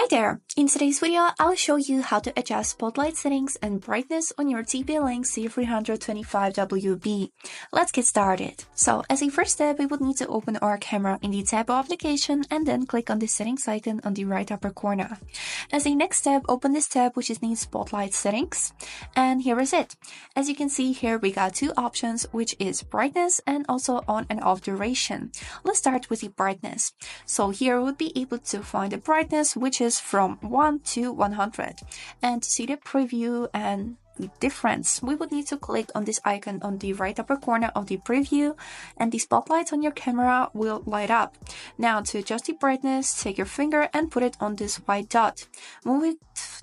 Hi there! In today's video, I'll show you how to adjust spotlight settings and brightness on your TP-Link C325WB. Let's get started. So, as a first step, we would need to open our camera in the tab application and then click on the settings icon on the right upper corner. As a next step, open this tab which is named Spotlight Settings, and here is it. As you can see here, we got two options, which is brightness and also on and off duration. Let's start with the brightness. So here we would be able to find the brightness which is from 1 to 100, and to see the preview and the difference, we would need to click on this icon on the right upper corner of the preview, and the spotlights on your camera will light up. Now, to adjust the brightness, take your finger and put it on this white dot. Move it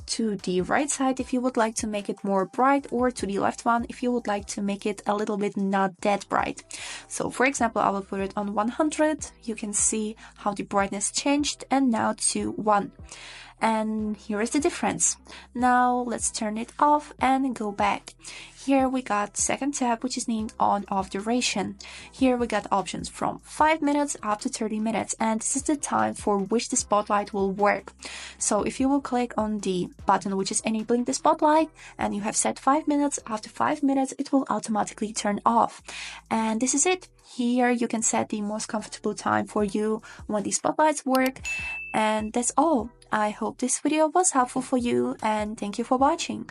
to the right side if you would like to make it more bright, or to the left one if you would like to make it a little bit not that bright. So for example, I will put it on 100. You can see how the brightness changed, and now to 1. And here is the difference. Now let's turn it off and go back. Here we got second tab which is named on off duration. Here we got options from 5 minutes up to 30 minutes, and this is the time for which the spotlight will work. So if you will click on the button which is enabling the spotlight and you have set 5 minutes, after 5 minutes it will automatically turn off. And this is it. Here you can set the most comfortable time for you when the spotlights work. And that's all. I hope this video was helpful for you, and thank you for watching.